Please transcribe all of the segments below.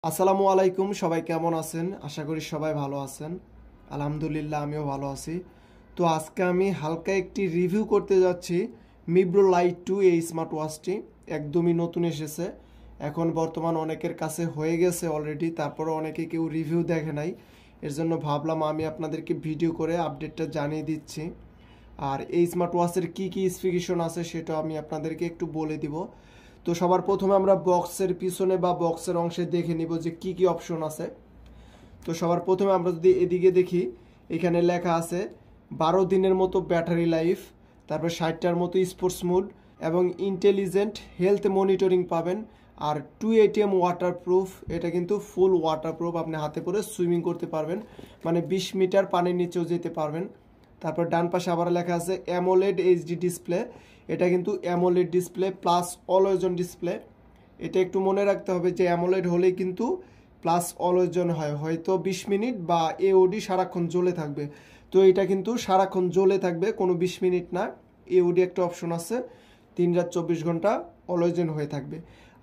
আসসালামু আলাইকুম, সবাই কেমন আছেন? আশা করি সবাই ভালো আছেন। আলহামদুলিল্লাহ আমিও ভালো আছি। তো আজকে আমি হালকা একটি রিভিউ করতে যাচ্ছি মিব্রো লাইট 2 এই স্মার্ট ওয়াচটি। একদমই নতুন এসেছে, এখন বর্তমান অনেকের কাছে হয়ে গেছে অলরেডি, তারপরে অনেকে কেউ রিভিউ দেখে নাই। এর জন্য ভাবলাম আমি আপনাদেরকে ভিডিও করে আপডেটটা জানিয়ে দিচ্ছি। আর এই স্মার্ট ওয়াচের কী কী স্পেসিফিকেশন আছে সেটা আমি আপনাদেরকে একটু বলে দিব। তো সবার প্রথমে আমরা বক্সের পিছনে বা বক্সের অংশে দেখে নিব যে কি কি অপশন আছে। তো সবার প্রথমে আমরা যদি এদিকে দেখি, এখানে লেখা আছে 12 দিনের মতো ব্যাটারি লাইফ, তারপর 60টার মতো স্পোর্টস মোড এবং ইন্টেলিজেন্ট হেলথ মনিটরিং পাবেন। আর 2 ATM ওয়াটারপ্রুফ, এটা কিন্তু ফুল ওয়াটারপ্রুফ, আপনি হাতে পরে সুইমিং করতে পারবেন, মানে 20 মিটার পানির নিচেও যেতে পারবেন। তারপর ডান পাশে আবার লেখা আছে অ্যামোলেড এইচডি ডিসপ্লে, এটা কিন্তু AMOLED display plus always on display. এটা একটু মনে রাখতে হবে যে অ্যামোলেড হলেই কিন্তু প্লাস অলওয়েজ অন হয়, হয়তো 20 মিনিট বা এওডি সারাক্ষণ জ্বলে থাকবে। তো এটা কিন্তু সারাক্ষণ জ্বলে থাকবে, কোনো 20 মিনিট না। এওডি একটা অপশন আছে, 3 রাত 24 ঘন্টা অলওয়েজ অন হয়ে থাকবে।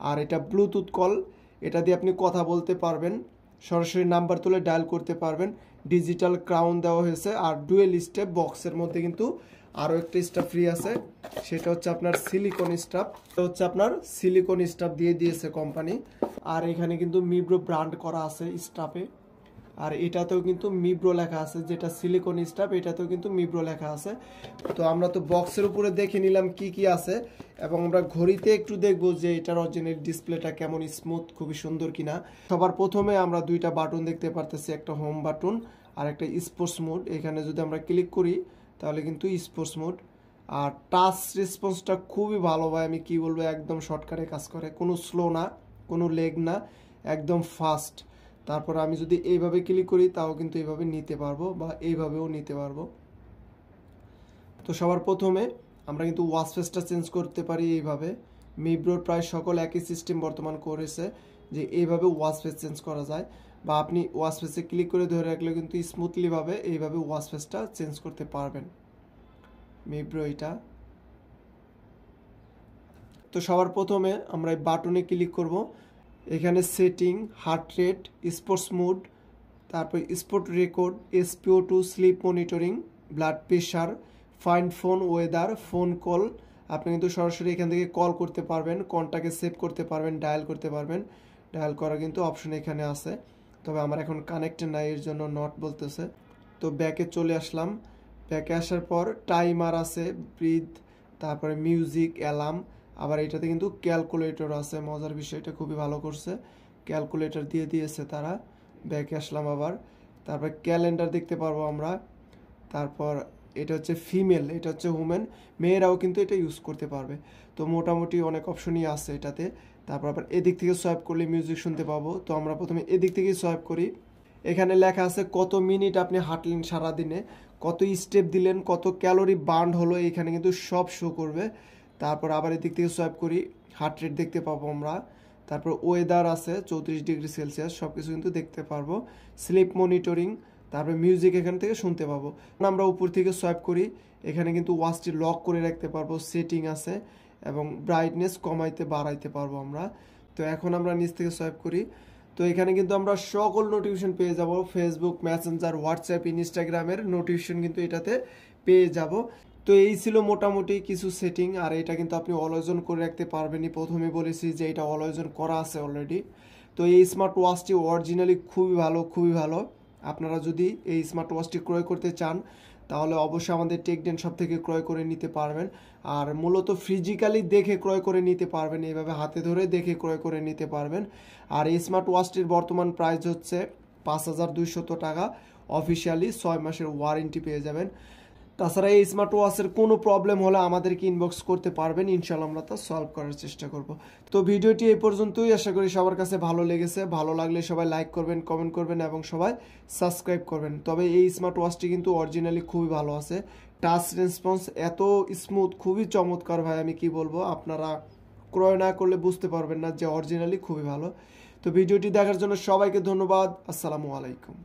আর এটা ব্লুটুথ কল, এটা দিয়ে আপনি কথা বলতে পারবেন, সরাসরি নাম্বার তুলে ডায়াল করতে পারবেন। ডিজিটাল ক্রাউন দেওয়া হয়েছে। আর ডুয়েল স্টেপ, বক্সের মধ্যে কিন্তু আরও একটা স্টাফ ফ্রি আছে, সেটা হচ্ছে আপনার সিলিকন স্টাফ। এটা হচ্ছে আপনার সিলিকন স্টাফ দিয়ে দিয়েছে কোম্পানি। আর এখানে কিন্তু মিব্রো ব্র্যান্ড করা আছে স্টাফে। আর এটাতেও কিন্তু মিব্রো লেখা আছে, যেটা সিলিকন স্টাফ এটাতেও কিন্তু মিব্রো লেখা আছে। তো আমরা তো বক্সের উপরে দেখে নিলাম কি কি আছে, এবং আমরা ঘড়িতে একটু দেখবো যে এটার অরিজিনাল ডিসপ্লেটা কেমন স্মুথ, খুবই সুন্দর কিনা। সবার প্রথমে আমরা দুইটা বাটন দেখতে পারতেছি, একটা হোম বাটন আর একটা স্পোর্টস মোড। এখানে যদি আমরা ক্লিক করি তাহলে কিন্তু স্পোর্টস মোড। আর টাচ রেসপন্সটা খুবই ভালো ভাই, আমি কি বলবো, একদম শর্টকাটে কাজ করে, কোনো স্লো না, কোনো লেগ না, একদম ফাস্ট। তারপর আমি যদি এইভাবে ক্লিক করি তাও কিন্তু এইভাবে নিতে পারবো, বা এইভাবেও নিতে পারবো। তো সবার প্রথমে আমরা কিন্তু ওয়াচ ফেসটা চেঞ্জ করতে পারি এইভাবে। মিব্রোর প্রায় সকল একই সিস্টেম বর্তমান করেছে যে এইভাবে ওয়াচ ফেস চেঞ্জ করা যায়, বা আপনি ওয়াচ ফেসে ক্লিক করে ধরে রাখলে কিন্তু স্মুথলিভাবে এইভাবে ওয়াচ ফেসটা চেঞ্জ করতে পারবেন মিব্রো এটা। তো সবার প্রথমে আমরা এই বাটনে ক্লিক করব। এখানে setting, heart rate, sports mode, তারপর sport record, SPO2 sleep monitoring, blood pressure, find phone, weather, phone call. আপনি কিন্তু সরাসরি এখান থেকে কল করতে পারবেন, কলটাকে সেভ করতে পারবেন, ডায়াল করতে পারবেন। ডায়াল করার কিন্তু অপশন এখানে আছে, তবে আমার এখন কানেক্টেড নাই, এর জন্য নট বলতেছে। তো ব্যাকে চলে আসলাম। ব্যাকে আসার পর টাইমার আছে, ব্রিথ, তারপরে মিউজিক, অ্যালার্ম। আবার এটাতে কিন্তু ক্যালকুলেটর আছে, মজার বিষয়, এটা খুবই ভালো করছে, ক্যালকুলেটর দিয়ে দিয়েছে তারা। ব্যাকে আসলাম আবার, তারপর ক্যালেন্ডার দেখতে পারবো আমরা। তারপর এটা হচ্ছে ফিমেল, এটা হচ্ছে উমেন, মেয়েরাও কিন্তু এটা ইউজ করতে পারবে। তো মোটামুটি অনেক অপশনই আছে এটাতে। তারপর আবার এদিক থেকে সোয়াইপ করলে মিউজিক শুনতে পাবো। তো আমরা প্রথমে এদিক থেকেই সোয়াইপ করি। এখানে লেখা আছে কত মিনিট আপনি হাঁটলেন সারাদিনে, কত স্টেপ দিলেন, কত ক্যালোরি বার্ন হলো, এখানে কিন্তু সব শো করবে। তারপর আবার এদিক থেকে সোয়াইপ করি, হার্ট রেট দেখতে পাবো আমরা। তারপর ওয়েদার আছে 34 ডিগ্রি সেলসিয়াস, সব কিছু কিন্তু দেখতে পারবো। স্লিপ মনিটরিং, তারপর মিউজিক এখান থেকে শুনতে পাবো। আমরা উপর থেকে সোয়াইপ করি, এখানে কিন্তু ওয়াচটি লক করে রাখতে পারবো, সেটিং আছে, এবং ব্রাইটনেস কমাইতে বাড়াইতে পারবো আমরা। তো এখন আমরা নিচ থেকে সোয়াইপ করি। তো এখানে কিন্তু আমরা সকল নোটিফিকেশন পেয়ে যাব, ফেসবুক, মেসেঞ্জার, হোয়াটসঅ্যাপ, ইনস্টাগ্রামের নোটিফিকেশন কিন্তু এটাতে পেয়ে যাব। তো এই ছিল মোটামুটি কিছু সেটিং। আর এটা কিন্তু আপনি অলওয়েজ অন করে রাখতে পারবেনই, প্রথমে বলেছি যে এটা অলওয়েজ অন করা আছে অলরেডি। তো এই স্মার্ট ওয়াচটি অরিজিনালি খুবই ভালো, খুবই ভালো। আপনারা যদি এই স্মার্ট ওয়াচটি ক্রয় করতে চান তাহলে অবশ্যই আমাদের টেকডেন শপ থেকে ক্রয় করে নিতে পারবেন। আর মূলত ফিজিক্যালি দেখে ক্রয় করে নিতে পারবেন, এইভাবে হাতে ধরে দেখে ক্রয় করে নিতে পারবেন। আর এই স্মার্ট ওয়াচটির বর্তমান প্রাইস হচ্ছে 5200 টাকা। অফিসিয়ালি 6 মাসের ওয়ারেন্টি পেয়ে যাবেন। তাছাড়া এই স্মার্ট ওয়াচের কোনো প্রবলেম হলে আমাদেরকে ইনবক্স করতে পারবেন, ইনশাআল্লাহ আমরা তা সলভ করার চেষ্টা করব। তো ভিডিওটি এই পর্যন্তই, আশা করি সবার কাছে ভালো লেগেছে। ভালো লাগলে সবাই লাইক করবেন, কমেন্ট করবেন এবং সবাই সাবস্ক্রাইব করবেন। তবে এই স্মার্ট ওয়াচটি কিন্তু অরিজিনালি খুবই ভালো আছে, টাচ রেসপন্স এত স্মুথ, খুবই চমৎকার ভাই, আমি কি বলবো, আপনারা ক্রয় না করলে বুঝতে পারবেন না যে অরিজিনালি খুবই ভালো। তো ভিডিওটি দেখার জন্য সবাইকে ধন্যবাদ। আসসালামু আলাইকুম।